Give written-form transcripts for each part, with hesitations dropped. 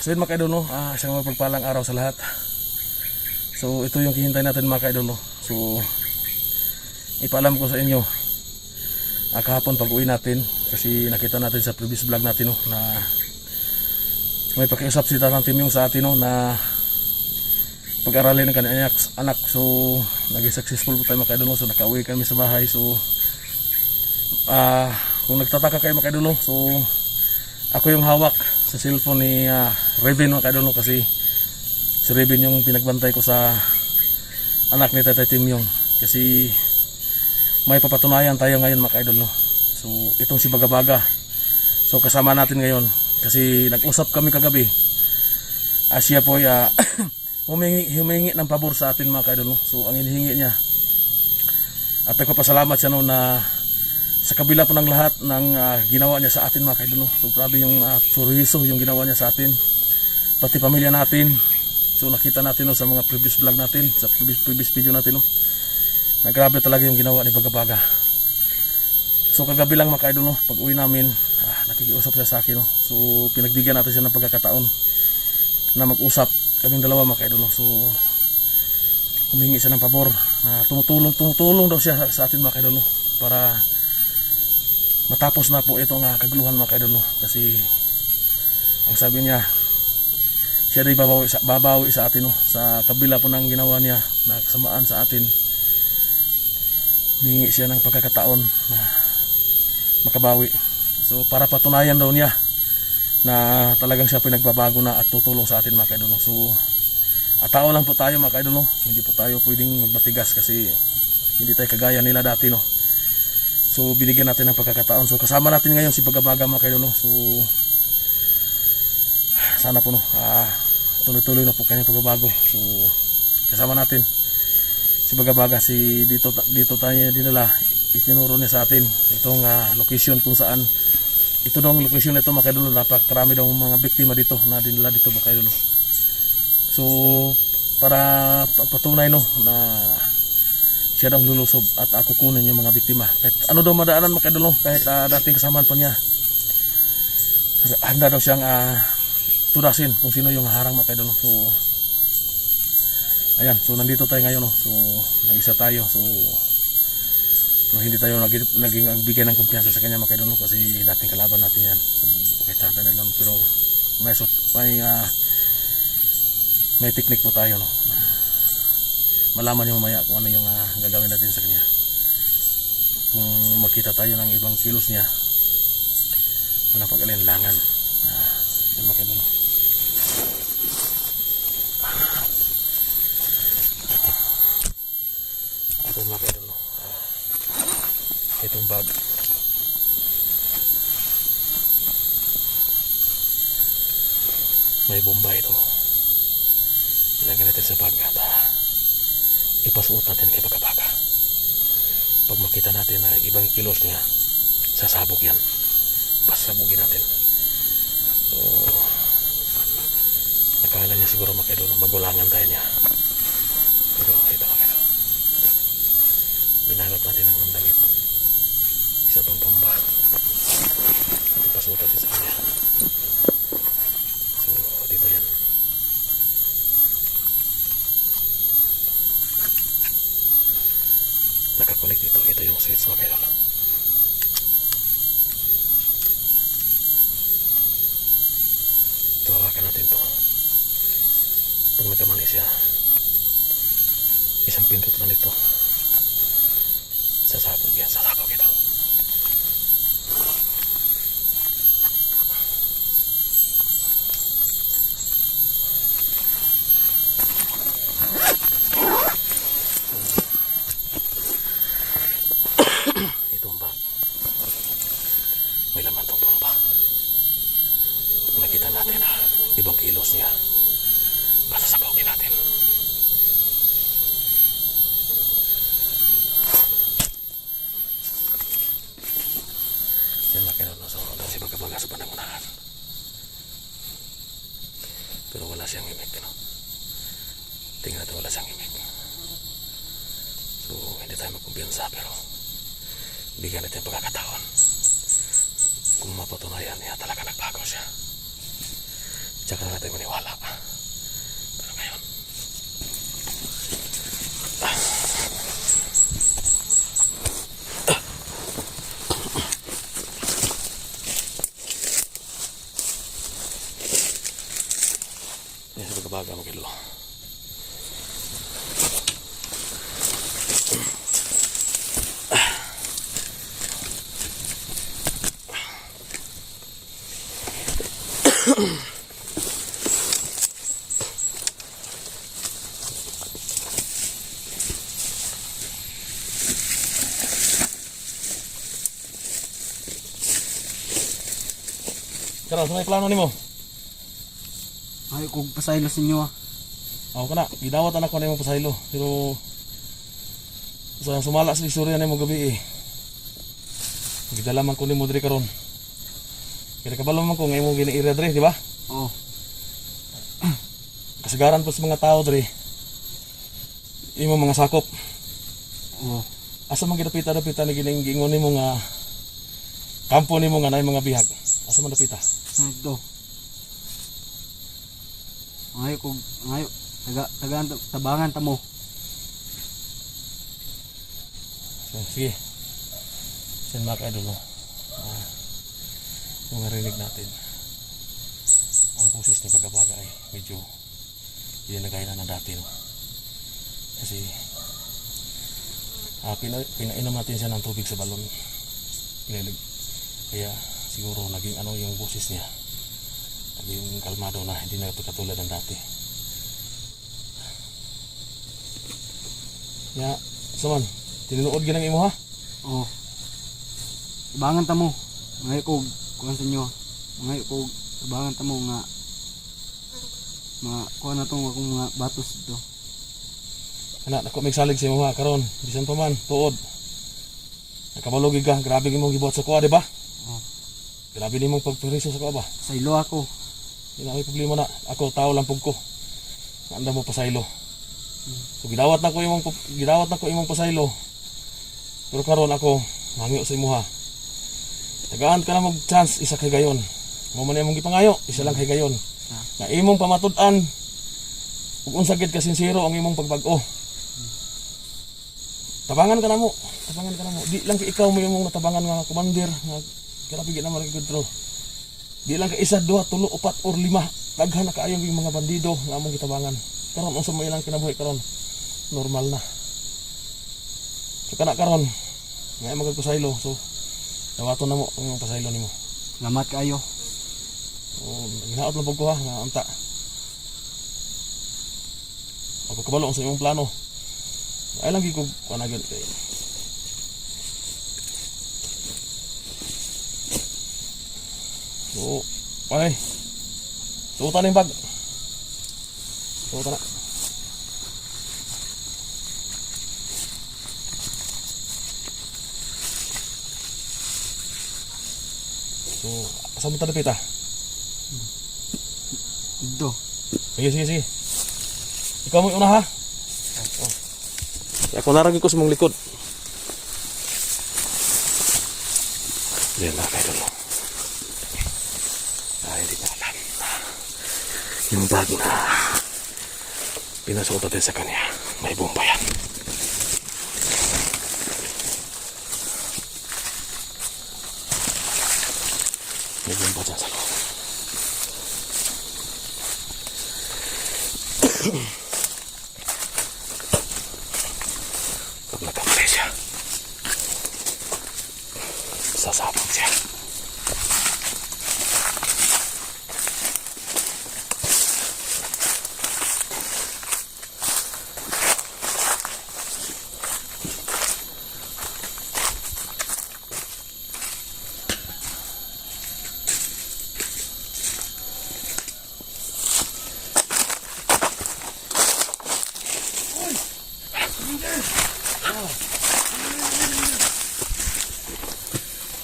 So yun mga kaidol, no? Isang mapagpalang araw sa lahat. So ito yung hihintay natin mga kaidol, no? So ipaalam ko sa inyo kahapon pag uwi natin, kasi nakita natin sa previous vlog natin, no, na may pakiusap si Tatang Tim yung sa atin, no, na pag-aralin ng kanyang anak. So naging successful po tayo mga kaidol, no? So nakauwi kami sa bahay. So kung nagtataka kayo mga kaidol, no? So ako yung hawak sa cellphone ni Raven mga kaidol, no? Kasi si Raven yung pinagbantay ko sa anak ni Tatay Tim yung, kasi may papatunayan tayo ngayon mga kaidol, no? So itong si Bagabaga, so kasama natin ngayon kasi nag-usap kami kagabi. Siya po ay humingi ng pabor sa atin mga kaidol, no? So ang hinihingi niya, at nagpapasalamat siya, no, na sa kabila po ng lahat ng ginawa niya sa atin mga kaidol, no? So grabe yung seryoso yung ginawa niya sa atin, pati pamilya natin. So nakita natin, no, sa mga previous vlog natin, sa previous video natin, no, na grabe talaga yung ginawa ni Bagabaga. So kagabi lang mga kaidol, no, pag uwi namin, nakikiusap siya sa akin, no? So pinagbigyan natin siya ng pagkakataon na mag-usap kaming dalawa mga kaidol, no? So humingi siya ng pabor na tumutulong daw siya sa atin mga kaidol, no, para matapos na po itong kaguluhan mga kaidol, no? Kasi ang sabi niya, siya ay babawi sa atin, no? Sa kabila po ng ginawa niya na kasamaan sa atin, hihingi siya ng pagkakataon na makabawi. So para patunayan daw niya na talagang siya pinagbabago na at tutulong sa atin mga kaidol, no? So tao lang po tayo mga kaidol, no? Hindi po tayo pwedeng magmatigas kasi hindi tayo kagaya nila dati, no? So binigyan natin ng pagkakataon. So kasama natin ngayon si Bagabaga mga kaidol, no? So sana po, no, tuloy-tuloy na po kanyang pagbabago. So kasama natin si Bagabaga. Si dito tayo dinala, itinuro niya sa atin itong location kung saan ito daw ang location nito mga kaidol. Napakarami daw mga biktima dito na dinala dito mga kaidol, no? So para pagpatunay, no, na siya daw lulusob at ako kunin yung mga biktima. Kahit ano daw madaanan mga kaidol, no? Kahit dating kasamahan pa niya, handa daw siyang tudasin kung sino yung harang mga kaidol, no? So ayan, so nandito tayo ngayon, no? So nag-isa tayo. So pero hindi tayo naging bigyan ng kumpiyansa sa kanya mga kaidol, no? Kasi dating kalaban natin yan. So kahit saan lang, pero may technique po tayo, no? Malaman niyo mamaya kung ano yung gagawin natin sa kanya. Kung makita tayo ng ibang kilos niya, walang pag-alinlangan. Yan mga kaidol. Ito mga kaidol, no? Itong bag, may bomba ito. Ilagay natin sa bag at ipasuot natin kay Bagabaga. Pag makita natin na ibang kilos niya, sasabog yan. Pasabugin natin. So akala niya siguro mga kaidol, magulangan tayo niya. Pero ito mga kaidol, binalot natin ang damit. Isa itong bomba at ipasuot natin sa kanya. So dito yan. Nakakunik dito. Ito yung switch mga kaidol. So hawakan natin to. Pag nagkamali siya, isang pindot lang ito, sasabog yan. Sasabog ito. Itong bag, may laman tong bomba. Pag nakita natin ibang kilos niya, pasasabogin natin. Yan mga kaidol, so daw si Bagabaga sa panangunahan. Pero wala siyang imik, no? Tingnan natin, wala siyang imik. So hindi tayo magkumpiyansa, pero bigyan natin pagkakataon. Kung mapatunayan niya talaga nagbago siya, Tsaka na natin maniwala. Pero ngayon, yan sa pagkabaga mo kilo. Karon sa may plano nimo? Ay kog pasaylo sa inyo ah. Ako kana, gidawat anak ko na imong pasaylo. Pero sa sumala sa istorya nimo gabi eh. Gidala man ko nimo diri karon. Kaya kabalo man ko nga imong giniira diri, di ba? Oo. Kasagaran po sa mga tao diri. Imo mga sakop. Oo. Asa man gidapita-dapita ni giningon nimo nga kampo nimo nga nay mga bihag. Asa man dapita? Sa ito. Ngayo kog ngayo tabangan ta mo. So, sige. Sen mga idol no. Yung narinig natin. Ang pusis ni Bagabaga ay medyo hindi na gaya na dati no. Kasi pinainom natin siya ng tubig sa balon. Pinilig. Kaya siguro naging ano yung boses niya. Naging kalmado na, hindi na katulad ng dati. Ya, saman, tinunood ginang imo ha? Oo. Tabangan ta mo. Ngayo kog kuan sa inyo. Ngayo kog tabangan ta mo nga kuan na tong akong mga batos dito. Anak, ako may salig sa imo ha, karon, bisan pa man, tuod. Nakabalog ka, grabe imong gibuhat sa kuha, di ba? Oo. Grabe nimong pagperiso sa kuha ba? Saylo ako. Hindi na may problema na. Ako, tao lang pug ko. Anda mo pasaylo. So, gidawat na ko imong pasaylo. Pero karon ako, mangyo sa imo ha. Tagaan ka na mag chance, isa kay gayon. Mo man imong gipangayo, isa lang kay gayon. Na imong pamatud-an, ug unsa gid ka sincero ang imong pagbag-o. Tabangan ka na mo. Di lang kay ikaw mo imong natabangan nga commander nga grabe gid na mag-control. Di lang ka isa, dua, tulo, upat, or lima. Daghan na kaayo yung mga bandido nga among gitabangan. Karon unsa mo ilang kinabuhi karon? Normal na. So kana karon, nga magpasaylo. So dawaton na mo ang pasaylo nimo. Salamat kaayo. Ginaot lang pug ko ha, nga anta. Ako kabalo sa imong plano. Ay lang gid ko panagad kay. So, ay. Suotan na yung bag. Suotan na. So, saan mo talapit ah? Dito. Sige. Ikaw mo yung una ha? Ako naragin ko sa mong likod. Yan na, kayo mo. Hindi ko alam yung bag na pinasuot natin sa kanya. May bomba yan. May bomba dyan sa loob. Pag nagkamali siya, sasabog siya.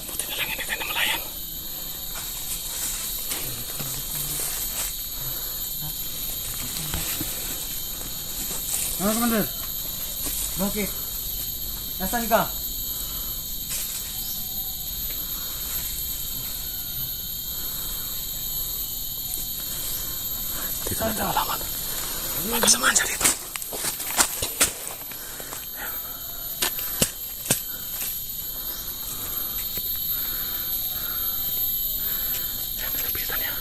Buti na lang hindi tayo namalayan. Ano, Commander? Bakit? Nasaan ka? Dito natin alaman. May kasamaan siya dito. Yan, nilapitan niya.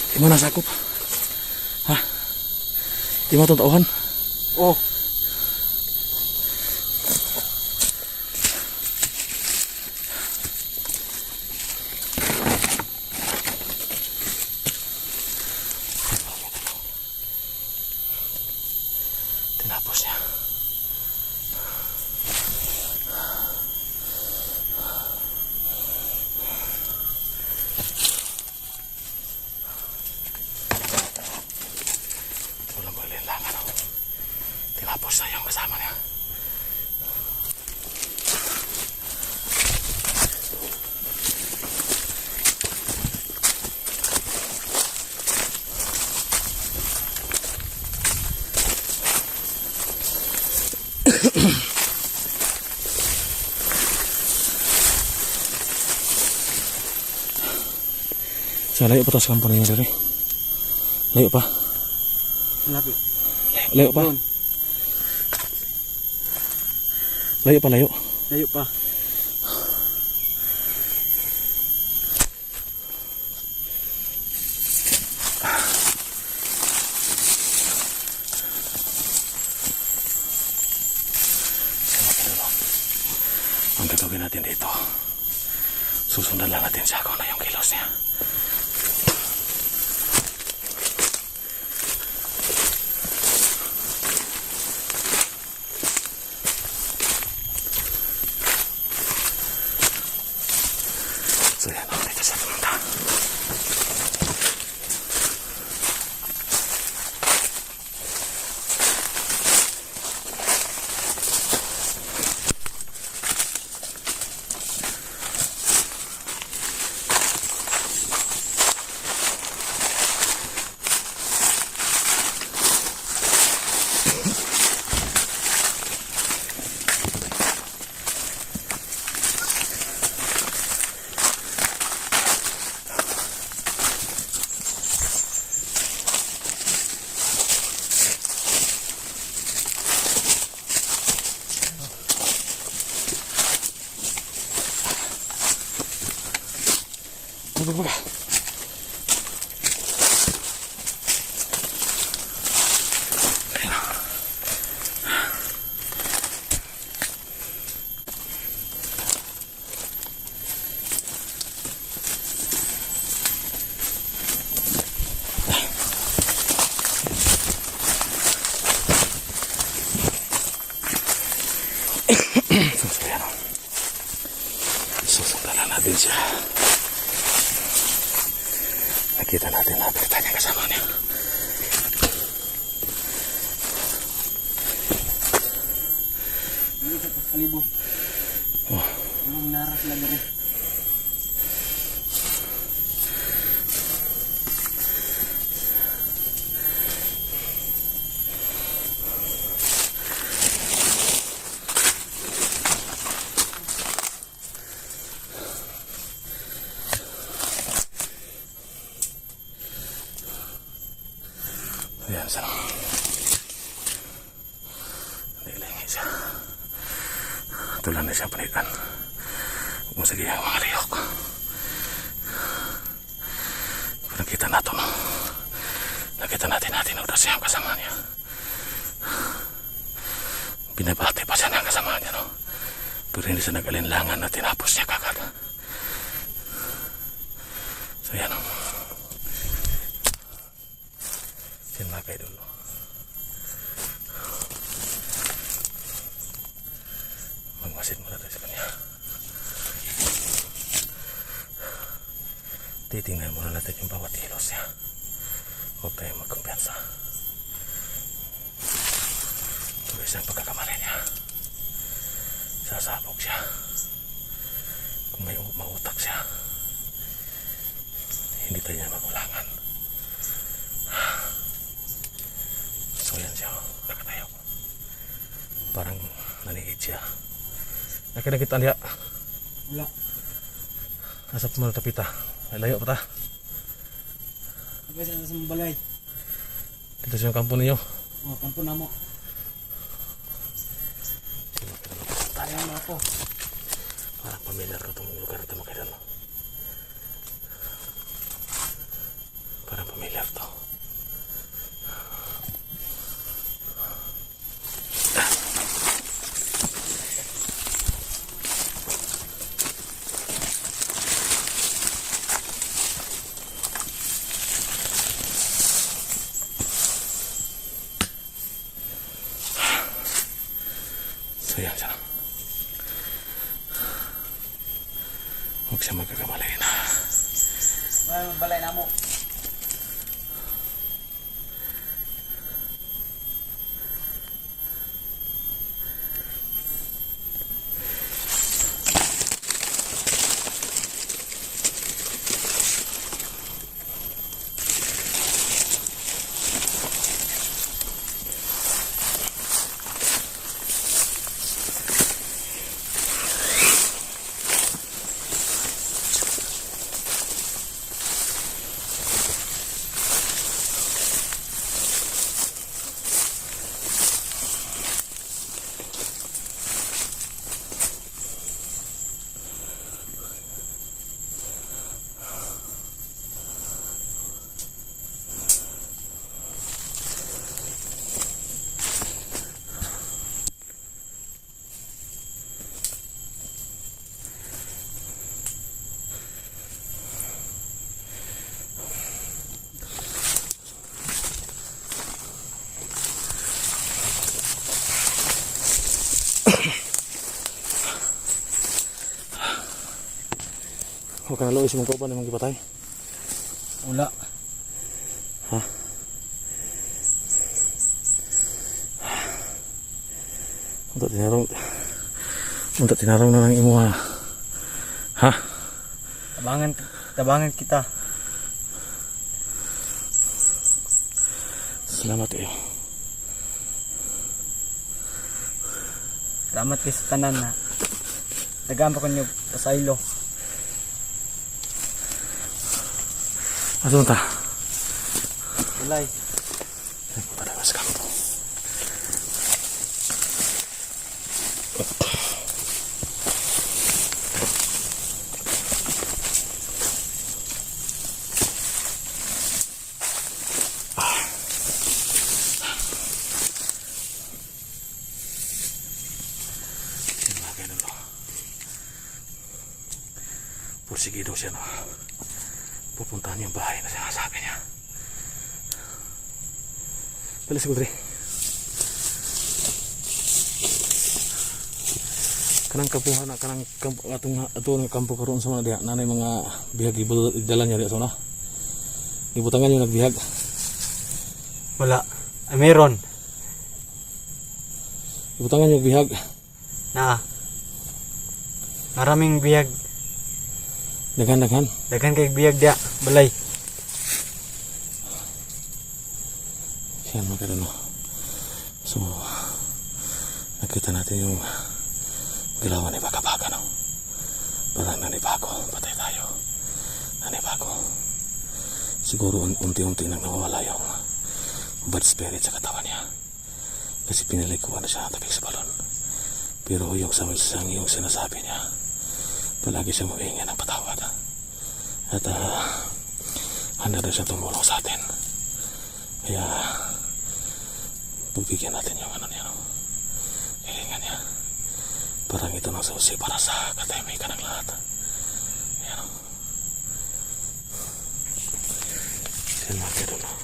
Di mo nasakop? Ha? Di mo totoohan? Oh. Tinapos niya. Walang paglinlangan. Tinapos na yung kasama niya. So, layo pa tas kampo ninyo diri. Layo pa. Malapit. Layo pa. Doon. Layo pa, layo. Layo pa. Ang gagawin natin dito, susundan lang natin siya kung ano yung kilos niya. So yan, dito siya pumunta. Baga. Susundan natin siya. Nakita natin lapit niya kasama niya. Dito sa kalibo. Oh. Anong naras lang rin. Ayan, sana. Nilingi siya. Tulan na siya panikan. Umusagi ang mga lihok. Nakita natin, no? Nakita natin udah siya ang kasama niya. Binabati pa siya ng kasama niya, no? Pero hindi siya nag-alinlangan na tinapos niya kagad. So, yan, no? Yan mga kaidolo. Titingnan muna natin yung bawat kilos niya. Huwag tayong magkumpiyansa. Tuloy siyang pagkakamali niya. Sasabog siya. Kung may mautak siya, hindi tayo niya magulangan. So yan siya, nakatayo. Parang naniid siya. Nakita niya. Wala. Nasa pumalapit layo pa ta. Apa sa balay? Dito sa yung kampo ninyo. Oh, kampo namo. Ayan na ako. Parang pamilyar ko itong lugar na ito mga idol. Parang pamilyar to. So yan siya. Huwag siya magkakamali na. Balay namo. Huwag ka na lois mong kauban ng mga gipatay. Wala. Ha? Unta tinarong na ng imo ha. Ha? Tabangan kita. Salamat kayo. Salamat kay sa tanan na. Tagaan pa kanyo pasaylo. Asun ta? Walay. Padagas ka mo. Pursigido siya no. Pupuntahan yung bahay na sinasabi niya. Dali siguro rin. Kanang kapuhan na kanang atong kampo karon sa mga diha nanay mga bihag idala niya diha sa na. Ibutangan yung nagbihag. Wala. Ay, meron. Ibutangan yung bihag. Na. Maraming biyag. Daghan. Daghan kay biyag dia. Balay. Yan mga karoon. So, nakita natin yung galawan ni Baka-Baka, no? Parang nanibago. Patay tayo. Nanibago. Siguro unti-unti nang nawawala yung bad spirit sa katawan niya. Kasi pinalikuan na siya tabik sa balon. Pero yung yung sinasabi niya, palagi siya humingi ng patawad. At handa na siya tumulong sa atin. Kaya pagbigyan natin yung ano niya, no? Hilingan niya. Parang ito ng susi para sa katahimikan ng lahat. Ayan, no? Yan mga kailan, no?